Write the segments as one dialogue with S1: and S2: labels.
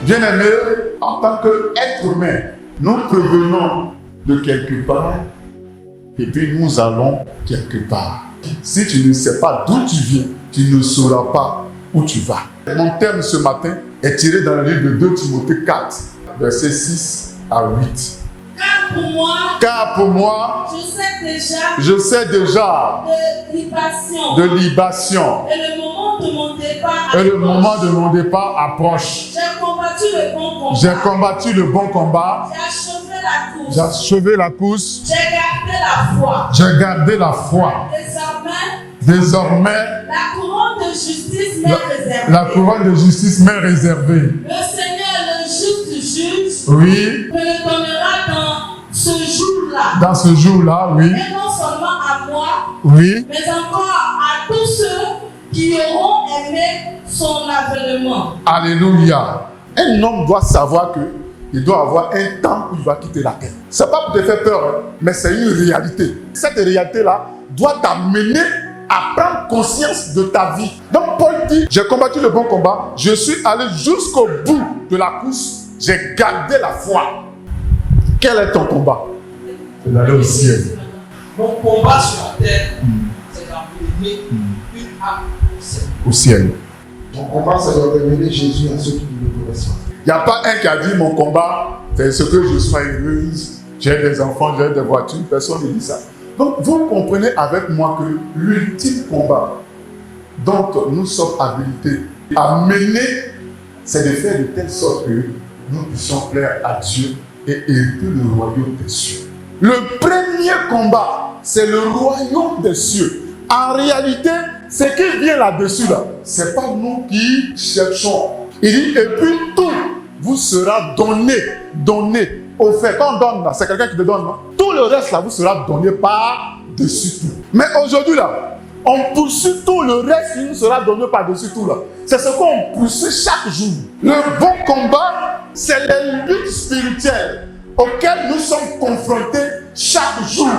S1: Bien-aimé, en tant qu'être humain, nous provenons de quelque part et puis nous allons quelque part. Si tu ne sais pas d'où tu viens, tu ne sauras pas où tu vas. Mon thème ce matin est tiré dans le livre de 2 Timothée 4, versets 6 à 8. Car pour moi, je sais déjà de libation. Et le moment de mon départ approche. J'ai combattu le bon combat. J'ai achevé la course. J'ai gardé la foi. Désormais, la couronne de justice m'est réservée.
S2: Le Seigneur, le juste juge,
S1: oui,
S2: me le donnera dans ce jour-là.
S1: Dans ce jour-là, oui.
S2: Et non seulement à moi,
S1: oui,
S2: mais encore à tous ceux qui auront aimé son avènement.
S1: Alléluia. Un homme doit savoir qu'il doit avoir un temps où il va quitter la terre. Ce n'est pas pour te faire peur, hein, mais c'est une réalité. Cette réalité-là doit t'amener à prendre conscience de ta vie. Donc Paul dit, j'ai combattu le bon combat, je suis allé jusqu'au bout de la course, j'ai gardé la foi. Quel est ton combat? C'est d'aller au ciel.
S3: Mon combat sur la terre, c'est d'amener une âme
S1: au ciel.
S4: Mon combat, c'est de révéler Jésus à ceux qui ne le connaissent pas.
S1: Il n'y a pas un qui a dit, mon combat, c'est ce que je sois heureuse, j'ai des enfants, j'ai des voitures, personne ne dit ça. Donc, vous comprenez avec moi que l'ultime combat dont nous sommes habilités à mener, c'est de faire de telle sorte que nous puissions plaire à Dieu et hériter le royaume des cieux. Le premier combat, c'est le royaume des cieux. En réalité, ce qui vient là-dessus, ce n'est pas nous qui cherchons. Il dit, et puis tout vous sera donné. Au fait, quand on donne, c'est quelqu'un qui te donne, non? Tout le reste là vous sera donné par-dessus tout. Mais aujourd'hui là, on poursuit tout le reste qui nous sera donné par-dessus tout là. C'est ce qu'on poursuit chaque jour. Le bon combat, c'est les luttes spirituelles auxquelles nous sommes confrontés chaque jour.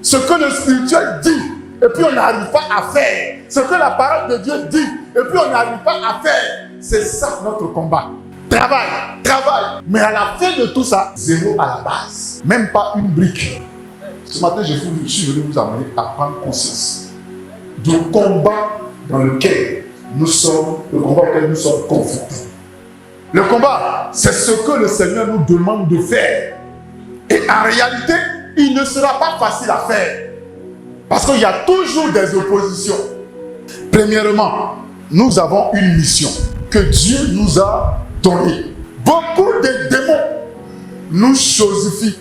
S1: Ce que le spirituel dit, et puis on n'arrive pas à faire. Ce que la parole de Dieu dit, et puis on n'arrive pas à faire. C'est ça notre combat. Travail. Mais à la fin de tout ça, zéro à la base. Même pas une brique. Ce matin, je suis venu vous amener à prendre conscience du combat dans lequel nous sommes, le combat auquel nous sommes confrontés. Le combat, c'est ce que le Seigneur nous demande de faire. Et en réalité, il ne sera pas facile à faire. Parce qu'il y a toujours des oppositions. Premièrement, nous avons une mission que Dieu nous a donnée. Beaucoup de démons nous chosifient,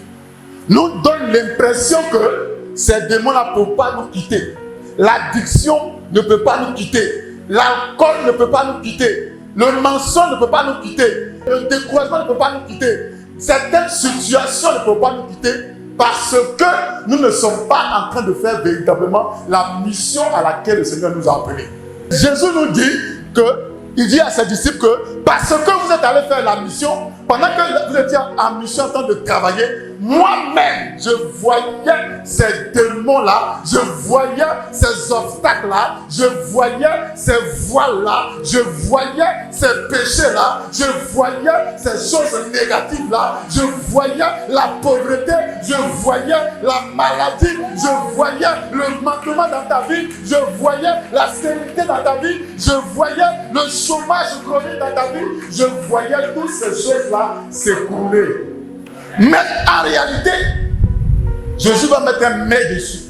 S1: nous donnent l'impression que ces démons-là ne peuvent pas nous quitter. L'addiction ne peut pas nous quitter. L'alcool ne peut pas nous quitter. Le mensonge ne peut pas nous quitter. Le découragement ne peut pas nous quitter. Certaines situations ne peuvent pas nous quitter parce que nous ne sommes pas en train de faire véritablement la mission à laquelle le Seigneur nous a appelés. Jésus nous dit il dit à ses disciples que parce que vous êtes allés faire la mission, pendant que vous étiez en mission en train de travailler, moi-même, je voyais ces démons-là, je voyais ces obstacles-là, je voyais ces voiles-là, je voyais ces péchés-là, je voyais ces choses négatives-là, je voyais la pauvreté, je voyais la maladie, je voyais le manquement dans ta vie, je voyais la stérilité dans ta vie, je voyais le chômage chronique dans ta vie, je voyais toutes ces choses-là s'écrouler. Mais en réalité, Jésus va mettre un mais dessus.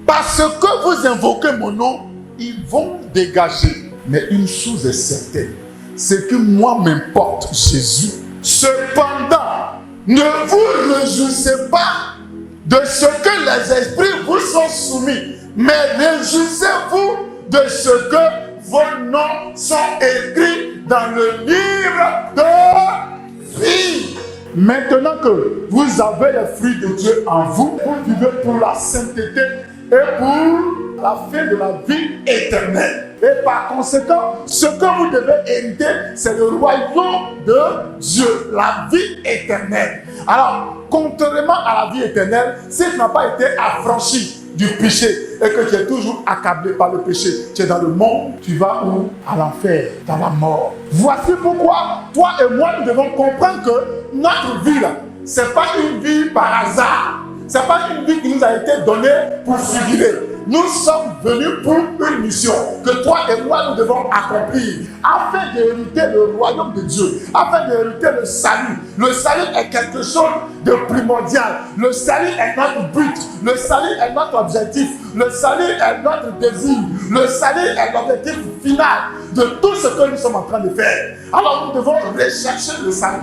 S1: Parce que vous invoquez mon nom, ils vont dégager. Mais une chose est certaine, c'est que moi m'importe Jésus. Cependant, ne vous réjouissez pas de ce que les esprits vous sont soumis, mais réjouissez-vous de ce que vos noms sont écrits dans le livre de vie. Maintenant que vous avez les fruits de Dieu en vous, vous vivez pour la sainteté et pour la fin de la vie éternelle. Et par conséquent, ce que vous devez hériter, c'est le royaume de Dieu, la vie éternelle. Alors, contrairement à la vie éternelle, si tu n'as pas été affranchi du péché et que tu es toujours accablé par le péché, tu es dans le monde, tu vas où? À l'enfer, dans la mort. Voici pourquoi toi et moi nous devons comprendre que notre vie là, c'est pas une vie par hasard. C'est pas une vie qui nous a été donnée pour figurer. Nous sommes venus pour une mission que toi et moi nous devons accomplir afin d'hériter le royaume de Dieu, afin d'hériter le salut. Le salut est quelque chose de primordial. Le salut est notre but. Le salut est notre objectif. Le salut est notre désir. Le salut est l'objectif final de tout ce que nous sommes en train de faire. Alors nous devons rechercher le salut.